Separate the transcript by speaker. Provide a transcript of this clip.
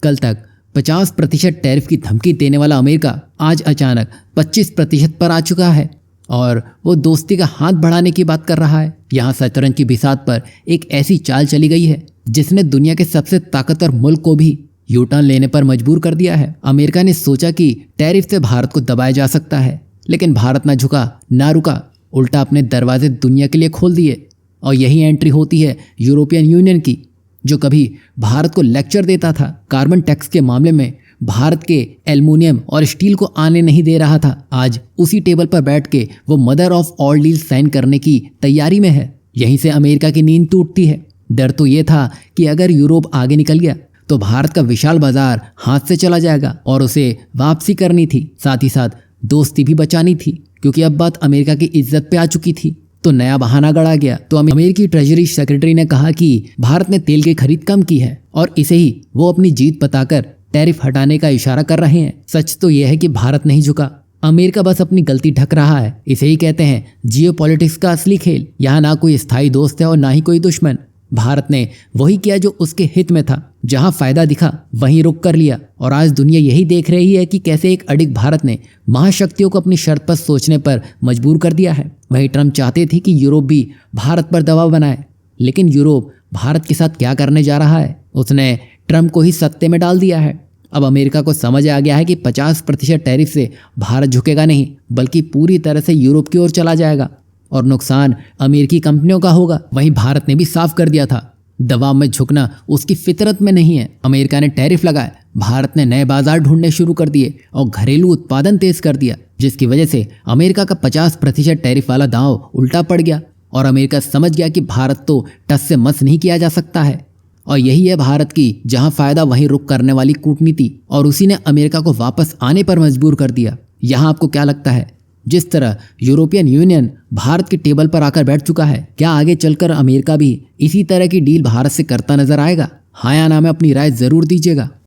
Speaker 1: कल तक 50% टैरिफ की धमकी देने वाला अमेरिका आज अचानक 25% पर आ चुका है और वो दोस्ती का हाथ बढ़ाने की बात कर रहा है। यहाँ शतरंज की बिसात पर एक ऐसी चाल चली गई है जिसने दुनिया के सबसे ताकतवर मुल्क को भी यू टर्न लेने पर मजबूर कर दिया है। अमेरिका ने सोचा कि टैरिफ से भारत को दबाया जा सकता है, लेकिन भारत ना झुका ना रुका, उल्टा अपने दरवाजे दुनिया के लिए खोल दिए। और यही एंट्री होती है यूरोपियन यूनियन की, जो कभी भारत को लेक्चर देता था कार्बन टैक्स के मामले में, भारत के एल्युमिनियम और स्टील को आने नहीं दे रहा था। आज उसी टेबल पर बैठ के वो mother of all deal sign करने की तैयारी में है। यहीं से अमेरिका की नींद टूटती है। डर तो ये था कि अगर यूरोप आगे निकल गया तो भारत का विशाल बाजार हाथ से चला जाएगा और उसे वापसी करनी थी, साथ ही साथ दोस्ती भी बचानी थी, क्योंकि अब बात अमेरिका की इज्जत पे आ चुकी थी। तो नया बहाना गढ़ा गया। तो अमेरिकी ट्रेजरी सेक्रेटरी ने कहा कि भारत ने तेल की खरीद कम की है और इसे ही वो अपनी जीत बताकर टैरिफ हटाने का इशारा कर रहे हैं। सच तो यह है कि भारत नहीं झुका, अमेरिका बस अपनी गलती ढक रहा है। इसे ही कहते हैं जियोपॉलिटिक्स का असली खेल। यहाँ ना कोई स्थायी दोस्त है और ना ही कोई दुश्मन। भारत ने वही किया जो उसके हित में था, जहां फायदा दिखा वहीं रुक कर लिया। और आज दुनिया यही देख रही है कि कैसे एक अडिग भारत ने महाशक्तियों को अपनी शर्त पर सोचने पर मजबूर कर दिया है। वही ट्रम्प चाहते थे कि यूरोप भी भारत पर दबाव बनाए, लेकिन यूरोप भारत के साथ क्या करने जा रहा है, उसने ट्रम्प को ही सत्ते में डाल दिया है। अब अमेरिका को समझ आ गया है कि 50% टैरिफ से भारत झुकेगा नहीं, बल्कि पूरी तरह से यूरोप की ओर चला जाएगा और नुकसान अमेरिकी कंपनियों का होगा। वहीं भारत ने भी साफ कर दिया था, दबाव में झुकना उसकी फितरत में नहीं है। अमेरिका ने टैरिफ लगाए, भारत ने नए बाजार ढूंढने शुरू कर दिए और घरेलू उत्पादन तेज कर दिया, जिसकी वजह से अमेरिका का 50% टैरिफ वाला दांव उल्टा पड़ गया और अमेरिका समझ गया कि भारत तो टस से मस नहीं किया जा सकता है। और यही है भारत की जहां फायदा वहीं रुक करने वाली कूटनीति, और उसी ने अमेरिका को वापस आने पर मजबूर कर दिया। यहाँ आपको क्या लगता है, जिस तरह यूरोपियन यूनियन भारत के टेबल पर आकर बैठ चुका है, क्या आगे चलकर अमेरिका भी इसी तरह की डील भारत से करता नजर आएगा? हाँ या ना में अपनी राय जरूर दीजिएगा।